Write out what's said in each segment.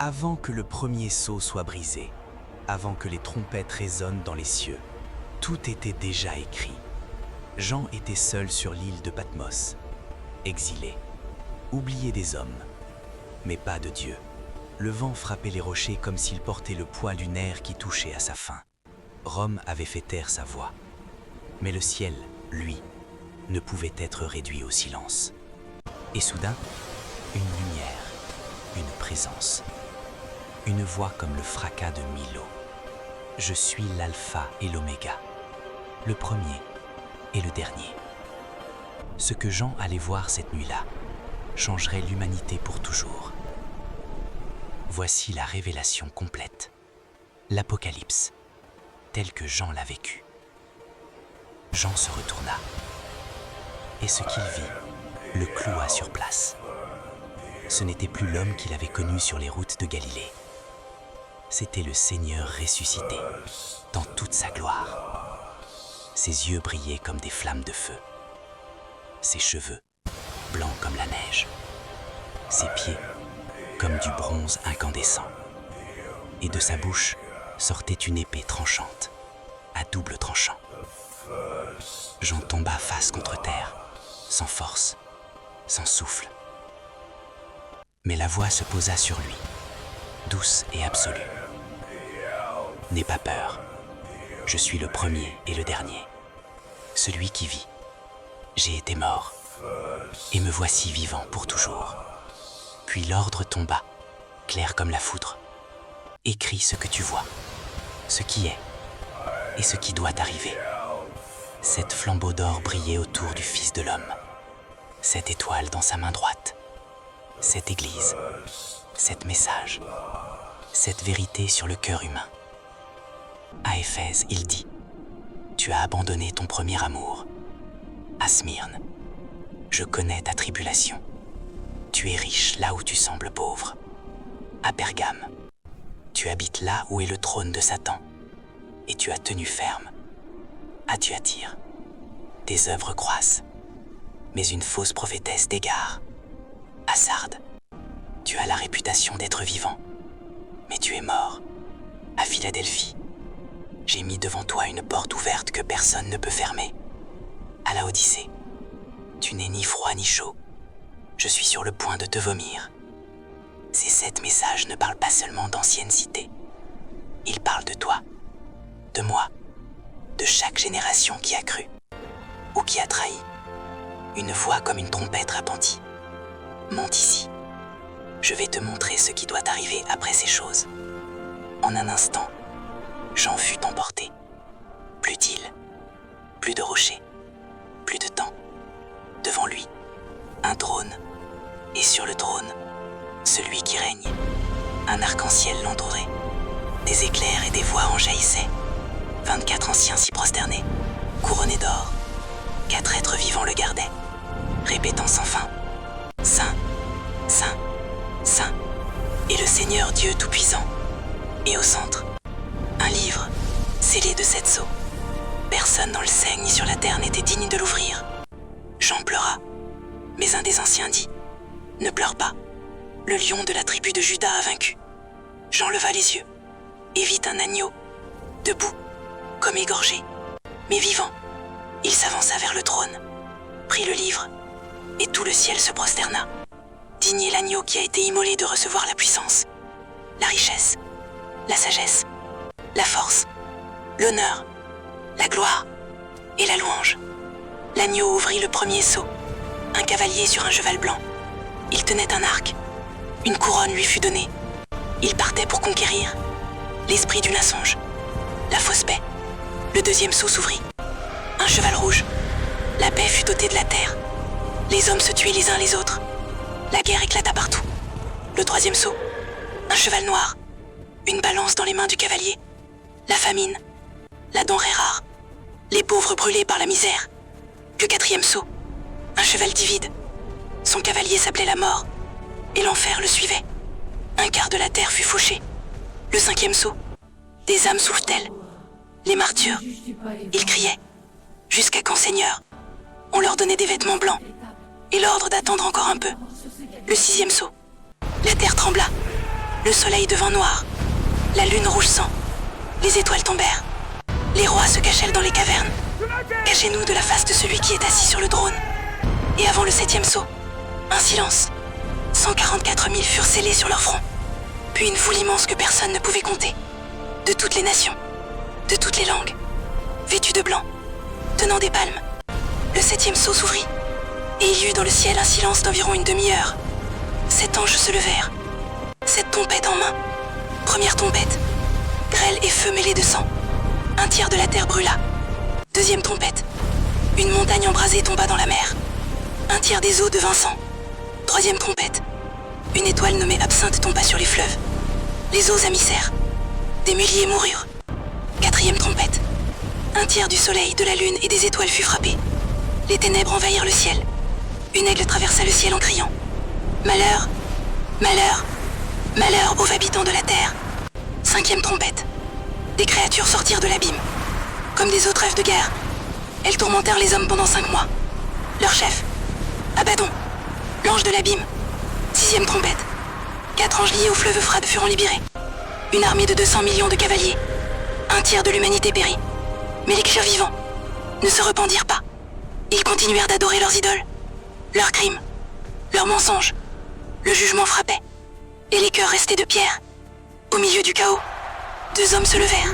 Avant que le premier sceau soit brisé, avant que les trompettes résonnent dans les cieux, tout était déjà écrit. Jean était seul sur l'île de Patmos, exilé, oublié des hommes, mais pas de Dieu. Le vent frappait les rochers comme s'il portait le poids lunaire qui touchait à sa fin. Rome avait fait taire sa voix, mais le ciel, lui, ne pouvait être réduit au silence. Et soudain, une lumière, une présence, une voix comme le fracas de Milo. Je suis l'alpha et l'oméga, le premier et le dernier. Ce que Jean allait voir cette nuit-là changerait l'humanité pour toujours. Voici la révélation complète, l'Apocalypse, tel que Jean l'a vécu. Jean se retourna, et ce qu'il vit le cloua sur place. Ce n'était plus l'homme qu'il avait connu sur les routes de Galilée. C'était le Seigneur ressuscité, dans toute sa gloire. Ses yeux brillaient comme des flammes de feu. Ses cheveux, blancs comme la neige. Ses pieds, comme du bronze incandescent. Et de sa bouche sortait une épée tranchante, à double tranchant. Jean tomba face contre terre, sans force, sans souffle. Mais la voix se posa sur lui, douce et absolue. N'aie pas peur, je suis le premier et le dernier, celui qui vit. J'ai été mort, et me voici vivant pour toujours. Puis l'ordre tomba, clair comme la foudre. Écris ce que tu vois, ce qui est, et ce qui doit arriver. 7 flambeaux d'or brillaient autour du Fils de l'homme. 7 étoiles dans sa main droite. 7 églises, 7 messages, 7 vérités sur le cœur humain. À Éphèse, il dit « Tu as abandonné ton premier amour. À Smyrne, je connais ta tribulation. Tu es riche là où tu sembles pauvre. À Pergame, tu habites là où est le trône de Satan, et tu as tenu ferme. À Thyatire, tes œuvres croissent, mais une fausse prophétesse t'égare. À Sardes, tu as la réputation d'être vivant, mais tu es mort. À Philadelphie, j'ai mis devant toi une porte ouverte que personne ne peut fermer. À Laodicée, tu n'es ni froid ni chaud. Je suis sur le point de te vomir. Ces 7 messages ne parlent pas seulement d'anciennes cités. Ils parlent de toi, de moi, de chaque génération qui a cru ou qui a trahi. Une voix comme une trompette retentit. Monte ici. Je vais te montrer ce qui doit arriver après ces choses. En un instant, Jean fut emporté. Plus d'île, plus de rochers, plus de temps. Devant lui, un trône, et sur le trône, celui qui règne. Un arc-en-ciel l'entourait. Des éclairs et des voix en jaillissaient. 24 anciens s'y prosternaient, couronnés d'or. 4 êtres vivants le gardaient, répétant sans fin « Saint, Saint, Saint » et le Seigneur Dieu Tout-Puissant. Et au centre, un livre, scellé de 7 sceaux. Personne dans le ciel ni sur la terre n'était digne de l'ouvrir. Jean pleura, mais un des anciens dit « Ne pleure pas, le lion de la tribu de Juda a vaincu. » Jean leva les yeux et vit un agneau, debout, comme égorgé, mais vivant. Il s'avança vers le trône, prit le livre, et tout le ciel se prosterna. Digne est l'agneau qui a été immolé de recevoir la puissance, la richesse, la sagesse, la force, l'honneur, la gloire et la louange. L'agneau ouvrit le premier sceau, un cavalier sur un cheval blanc. Il tenait un arc, une couronne lui fut donnée. Il partait pour conquérir l'esprit du mensonge, la fausse paix. Le deuxième sceau s'ouvrit. Un cheval rouge. La paix fut ôtée de la terre. Les hommes se tuaient les uns les autres. La guerre éclata partout. Le troisième sceau. Un cheval noir. Une balance dans les mains du cavalier. La famine. La denrée rare. Les pauvres brûlés par la misère. Le quatrième sceau. Un cheval livide. Son cavalier s'appelait la mort. Et l'enfer le suivait. Un quart de la terre fut fauché. Le cinquième sceau. Des âmes souffrent-elles. Les martyrs. Ils criaient. Jusqu'à quand, Seigneur? On leur donnait des vêtements blancs et l'ordre d'attendre encore un peu. Le sixième sceau. La terre trembla. Le soleil devint noir. La lune rouge sang. Les étoiles tombèrent. Les rois se cachèrent dans les cavernes. Cachez-nous de la face de celui qui est assis sur le trône. Et avant le 7e sceau, un silence. 144 000 furent scellés sur leur front. Puis une foule immense que personne ne pouvait compter. De toutes les nations, de toutes les langues, vêtus de blanc, tenant des palmes. Le 7e sceau s'ouvrit, et il y eut dans le ciel un silence d'environ une demi-heure. 7 anges se levèrent, 7 trompettes en main. Première trompette, grêle et feu mêlés de sang. Un tiers de la terre brûla. Deuxième trompette, une montagne embrasée tomba dans la mer. Un tiers des eaux devint sang. Troisième trompette, une étoile nommée Absinthe tomba sur les fleuves. Les eaux amissèrent. Des milliers moururent. Quatrième trompette, un tiers du soleil, de la lune et des étoiles fut frappé. Les ténèbres envahirent le ciel. Une aigle traversa le ciel en criant « Malheur, malheur, malheur aux habitants de la terre !» Cinquième trompette, des créatures sortirent de l'abîme. Comme des autres rêves de guerre, elles tourmentèrent les hommes pendant 5 mois. Leur chef, Abaddon, l'ange de l'abîme. Sixième trompette, 4 anges liés au fleuve Euphrate furent libérés. Une armée de 200 millions de cavaliers. Un tiers de l'humanité périt. Mais les clercs vivants ne se repentirent pas. Ils continuèrent d'adorer leurs idoles, leurs crimes, leurs mensonges. Le jugement frappait, et les cœurs restaient de pierre. Au milieu du chaos, 2 hommes se levèrent.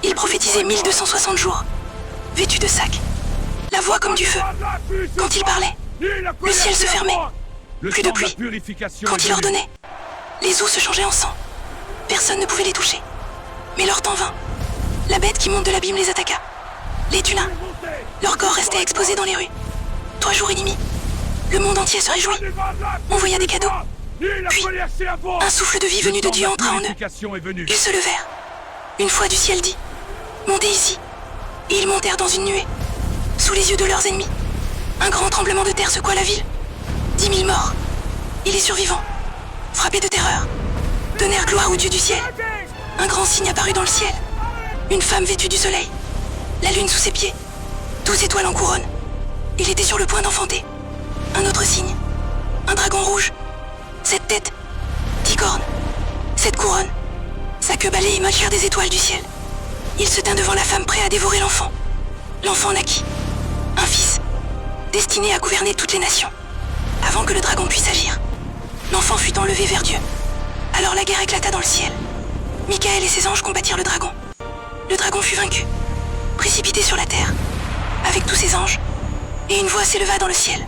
Ils prophétisaient 1260 jours, vêtus de sacs, la voix comme du feu. Quand ils parlaient, le ciel se fermait. Plus de pluie. Quand il ordonnait, les eaux se changeaient en sang. Personne ne pouvait les toucher. Mais leur temps vint. La bête qui monte de l'abîme les attaqua. Les tula. Leur corps restait exposé dans les rues. 3 jours et demi. Le monde entier se réjouit. Envoya des cadeaux. Puis, un souffle de vie venu de Dieu entra en eux. Ils se levèrent. Une fois du ciel dit « Montez ici ». Et ils montèrent dans une nuée, sous les yeux de leurs ennemis. Un grand tremblement de terre secoua la ville. 10 000 morts. Et les survivants, frappés de terreur, donnèrent gloire au Dieu du ciel. Un grand signe apparut dans le ciel. Une femme vêtue du soleil. La lune sous ses pieds. 12 étoiles en couronne. Il était sur le point d'enfanter. Un autre signe. Un dragon rouge. 7 têtes. 10 cornes. 7 couronnes. Sa queue balayait et mâchèrent des étoiles du ciel. Il se tint devant la femme prêt à dévorer l'enfant. L'enfant naquit. Un fils. Destiné à gouverner toutes les nations. Avant que le dragon puisse agir. L'enfant fut enlevé vers Dieu. Alors la guerre éclata dans le ciel. Michael et ses anges combattirent le dragon. Le dragon fut vaincu, précipité sur la terre, avec tous ses anges, et une voix s'éleva dans le ciel.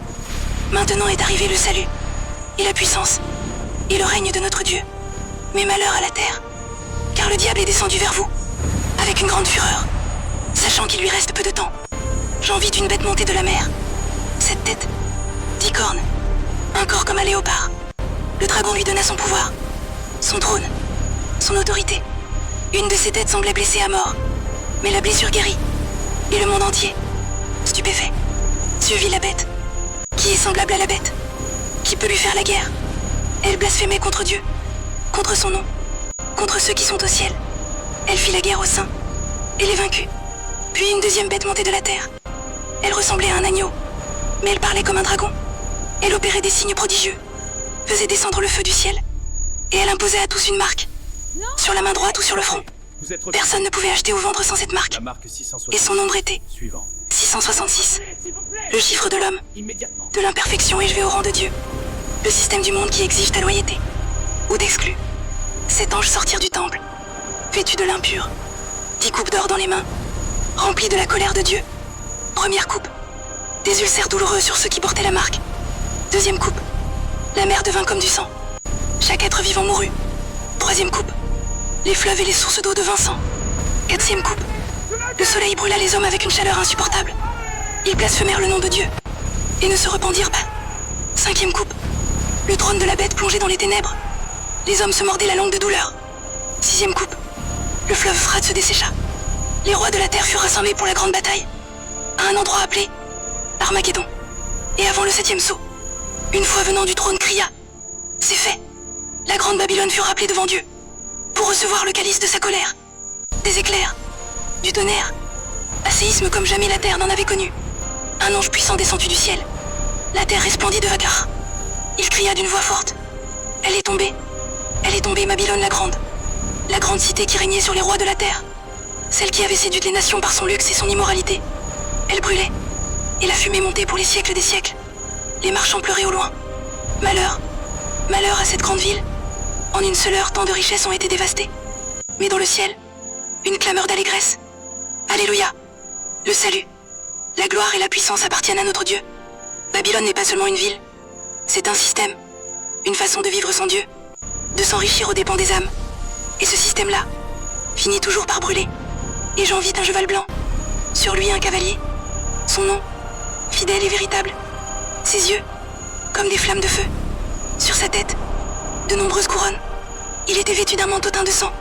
Maintenant est arrivé le salut, et la puissance, et le règne de notre Dieu. Mais malheur à la terre, car le diable est descendu vers vous, avec une grande fureur, sachant qu'il lui reste peu de temps. J'en vis une bête montée de la mer, 7 têtes, 10 cornes, un corps comme un léopard. Le dragon lui donna son pouvoir, son trône, son autorité. Une de ses têtes semblait blessée à mort, mais la blessure guérit, et le monde entier, stupéfait, suivit la bête, qui est semblable à la bête, qui peut lui faire la guerre. Elle blasphémait contre Dieu, contre son nom, contre ceux qui sont au ciel. Elle fit la guerre aux saints, et les vaincut. Puis une deuxième bête montait de la terre. Elle ressemblait à un agneau, mais elle parlait comme un dragon. Elle opérait des signes prodigieux, faisait descendre le feu du ciel, et elle imposait à tous une marque, sur la main droite ou sur le front. Personne ne pouvait acheter au ventre sans cette marque. Et son nombre était 666. Le chiffre de l'homme, de l'imperfection élevé au rang de Dieu. Le système du monde qui exige ta loyauté, ou d'exclus. 7 anges sortirent du temple, vêtus de l'impur, 10 coupes d'or dans les mains, remplies de la colère de Dieu. Première coupe, des ulcères douloureux sur ceux qui portaient la marque. Deuxième coupe, la mer devint comme du sang. Chaque être vivant mourut. Troisième coupe, les fleuves et les sources d'eau devinrent sang. Quatrième coupe, le soleil brûla les hommes avec une chaleur insupportable. Ils blasphémèrent le nom de Dieu et ne se repentirent pas. Cinquième coupe, le trône de la bête plongeait dans les ténèbres. Les hommes se mordaient la langue de douleur. Sixième coupe, le fleuve Euphrate se dessécha. Les rois de la terre furent rassemblés pour la grande bataille, à un endroit appelé Armageddon. Et avant le 7e sceau, une voix venant du trône cria « C'est fait !» La grande Babylone fut rappelée devant Dieu, pour recevoir le calice de sa colère. Des éclairs, du tonnerre, un séisme comme jamais la terre n'en avait connu. Un ange puissant descendu du ciel. La terre resplendit de vacarme. Il cria d'une voix forte. Elle est tombée. Elle est tombée, Babylone la Grande. La grande cité qui régnait sur les rois de la terre. Celle qui avait séduit les nations par son luxe et son immoralité. Elle brûlait. Et la fumée montait pour les siècles des siècles. Les marchands pleuraient au loin. Malheur. Malheur à cette grande ville. En une seule heure, tant de richesses ont été dévastées. Mais dans le ciel, une clameur d'allégresse. Alléluia. Le salut. La gloire et la puissance appartiennent à notre Dieu. Babylone n'est pas seulement une ville. C'est un système. Une façon de vivre sans Dieu. De s'enrichir aux dépens des âmes. Et ce système-là finit toujours par brûler. Et Jean vit un cheval blanc. Sur lui un cavalier. Son nom, fidèle et véritable. Ses yeux, comme des flammes de feu. Sur sa tête, de nombreuses couronnes. Il était vêtu d'un manteau teint de sang.